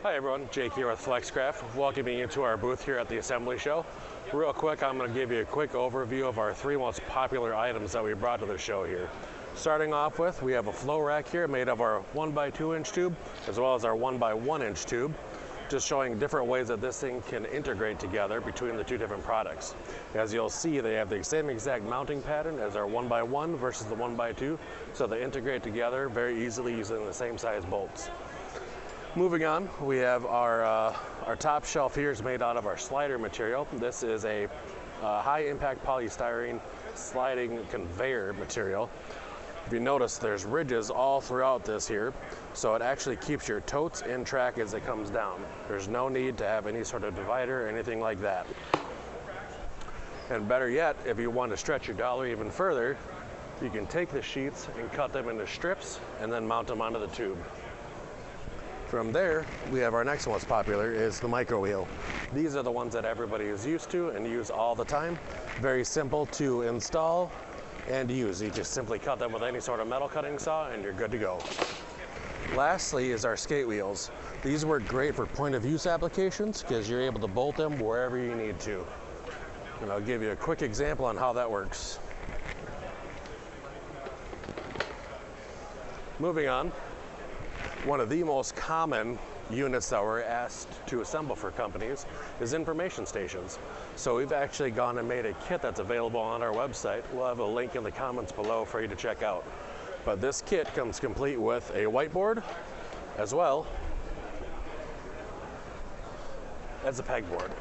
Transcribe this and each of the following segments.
Hi everyone, Jake here with FlexCraft, welcoming you to our booth here at the Assembly Show. Real quick, I'm going to give you a quick overview of our three most popular items that we brought to the show here. Starting off with, we have a flow rack here made of our 1x2 inch tube, as well as our 1x1 inch tube, just showing different ways that this thing can integrate together between the two different products. As you'll see, they have the same exact mounting pattern as our 1x1 versus the 1x2, so they integrate together very easily using the same size bolts. Moving on, we have our top shelf here is made out of our slider material. This is a high impact polystyrene sliding conveyor material. If you notice, there's ridges all throughout this here, so it actually keeps your totes in track as it comes down. There's no need to have any sort of divider or anything like that. And better yet, if you want to stretch your dollar even further, you can take the sheets and cut them into strips and then mount them onto the tube. From there, we have our next most popular is the micro wheel. These are the ones that everybody is used to and use all the time. Very simple to install and use. You just simply cut them with any sort of metal cutting saw and you're good to go. Lastly is our skate wheels. These work great for point of use applications because you're able to bolt them wherever you need to. And I'll give you a quick example on how that works. Moving on. One of the most common units that we're asked to assemble for companies is information stations. So we've actually gone and made a kit that's available on our website. We'll have a link in the comments below for you to check out. But this kit comes complete with a whiteboard as well as a pegboard.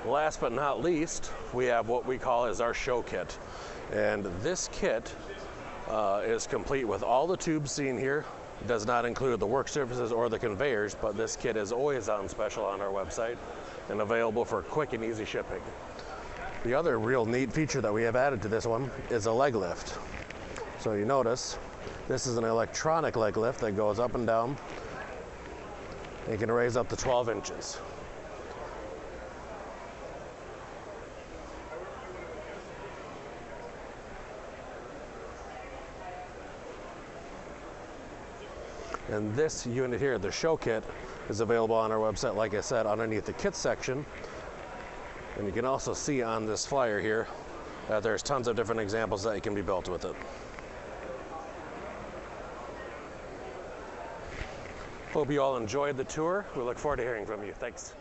Last but not least, we have what we call as our show kit. And this kit is complete with all the tubes seen here. It does not include the work surfaces or the conveyors, but this kit is always on special on our website and available for quick and easy shipping. The other real neat feature that we have added to this one is a leg lift. So you notice this is an electronic leg lift that goes up and down and can raise up to 12 inches. And this unit here, the show kit, is available on our website, like I said, underneath the kit section. And you can also see on this flyer here that there's tons of different examples that can be built with it. Hope you all enjoyed the tour. We look forward to hearing from you. Thanks.